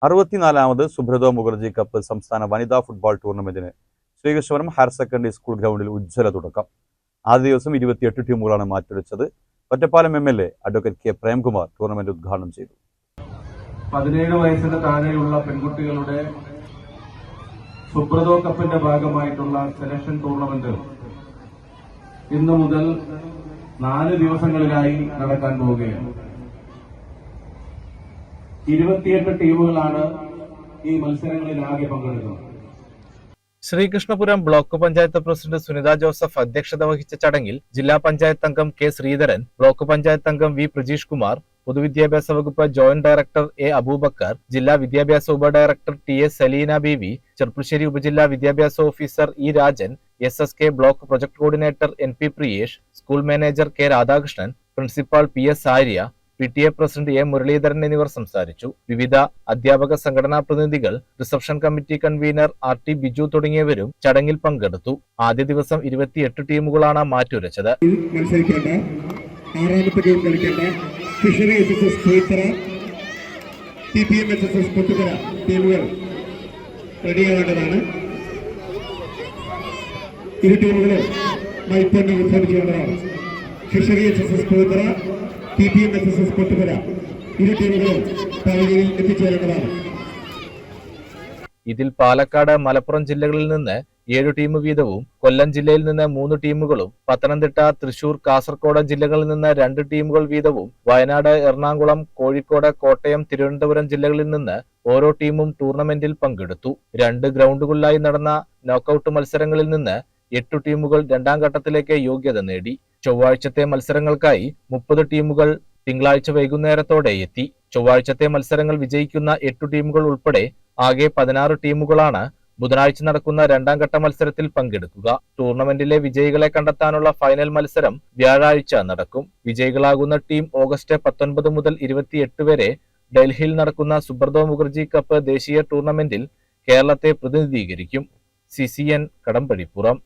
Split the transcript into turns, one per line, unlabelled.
64ാമത് Subroto Mukherjee cup സംസ്ഥാന വനിതാ football ടൂർണമെന്റിന് ശ്രീകൃഷ്ണപുരം ഹയർ സെക്കൻഡറി സ്കൂൾ ഗ്രൗണ്ടിൽ ഉജ്ജ്വല തുടക്കം. ആദ്യ ദിവസം 28 ടീമുകളാണ് മാറ്റുരച്ചത്. Ottapalam MLA advocate K Premkumar tournament ഉദ്ഘാടനം ചെയ്തു.
17 വയസ്സിന് താഴെയുള്ള പെൺകുട്ടികളുടെ സുബ്രതോ കപ്പിന്റെ ഭാഗമായിട്ടുള്ള സെലക്ഷൻ ടൂർണമെന്റ് ഇന്നു മുതൽ 4 ദിവസങ്ങളിലായി നടക്കാൻ പോവുകയാണ്. 28 ടീമുകളാണ് ഈ മത്സരങ്ങളിൽ ആകെ പങ്കെടുക്കുന്നത്.
ശ്രീകൃഷ്ണപുരം ബ്ലോക്ക് പഞ്ചായത്ത് പ്രസിഡന്റ് സുനിത ജോസഫ് അധ്യക്ഷത വഹിച്ച ചടങ്ങിൽ ജില്ലാ പഞ്ചായത്ത് അംഗം കെ ശ്രീധരൻ, ബ്ലോക്ക് പഞ്ചായത്ത് അംഗം വി പ്രജീഷ് കുമാർ, പൊതുവിദ്യാഭ്യാസ വകുപ്പ് ജോയിന്റ് ഡയറക്ടർ എ അബൂബക്കർ, ജില്ലാ വിദ്യാഭ്യാസ ഉപഡയറക്ടർ TS സലീന ബീവി, ചെർപ്പുളശ്ശേരി ഉപജില്ലാ വിദ്യാഭ്യാസ officer E Rajan, SSK block project coordinator NP Priyesh, school manager K Radhakrishnan, principal PS Arya, PTA president A Muraleedharan എന്നിവർ സംസാരിച്ചു. വിവിധ അധ്യാപക സംഘടനാ പ്രതിനിധികൾ, reception committee convener RT Biju തുടങ്ങിയവരും ചടങ്ങിൽ പങ്കെടുത്തു. ആദ്യ ദിവസം 28 ടീമുകളാണ് മാറ്റുരച്ചത്.
Fishery SSS Poothara, TPM SSS Puthukara ടീമുകൾ റെഡിയാവേണ്ടതാണ്. ഇരു ടീമുകളും മൈപ്പണ്ണി ഉത്സവിക്കേണ്ടതാണ്. Fishery SSS Poothara, TPM SSS Puthukara ഇരു ടീമുകളും പരകയിൽ എത്തിച്ചേരേണ്ടതാണ്.
ഇതിൽ പാലക്കാട്, മലപ്പുറം ജില്ലകളിൽ നിന്ന് 7 ടീം വീതവും, കൊല്ലം ജില്ലയിൽ നിന്ന് 3 ടീമുകളും, പത്തനംതിട്ട, തൃശൂർ, കാസർഗോഡ് ജില്ലകളിൽ നിന്ന് 2 ടീമുകൾ വീതവും, വയനാട്, എറണാകുളം, കോഴിക്കോട്, കോട്ടയം, തിരുവനന്തപുരം ജില്ലകളിൽ നിന്ന് ഓരോ ടീമും ടൂർണമെന്റിൽ പങ്കെടുത്തു. 2 ഗ്രൗണ്ടുകളിലായി നടന്ന നോക്കൌട്ട് മത്സരങ്ങളിൽ നിന്ന് 8 ടീമുകൾ 2ാം ഘട്ടത്തിലേക്ക് യോഗ്യത നേടി. ചൊവ്വാഴ്ചത്തെ മത്സരങ്ങൾക്കായി 30 ടീമുകൾ തിങ്കളാഴ്ച വൈകുന്നേരത്തോടെ എത്തി. ചൊവ്വാഴ്ചത്തെ മത്സരങ്ങൾ വിജയിക്കുന്ന 8 ടീമുകൾ ഉൾപ്പെടെ ആകെ 16 ടീമുകളാണ് ബുധനാഴ്ച നടക്കുന്ന 2ാം ഘട്ട മത്സരത്തിൽ പങ്കെടുക്കുക. ടൂർണമെന്റിലെ വിജയികളെ കണ്ടെത്താനുള്ള ഫൈനൽ മത്സരം വ്യാഴാഴ്ച നടക്കും. വിജയികളാകുന്ന ടീം ഓഗസ്റ്റ് 19 മുതൽ 28 വരെ ഡൽഹിയിൽ നടക്കുന്ന സുബ്രതോ മുഖർജി കപ്പ് ദേശീയ ടൂർണമെന്റിൽ കേരളത്തെ പ്രതിനിധീകരിക്കും. CCN കടമ്പഴിപ്പുറം.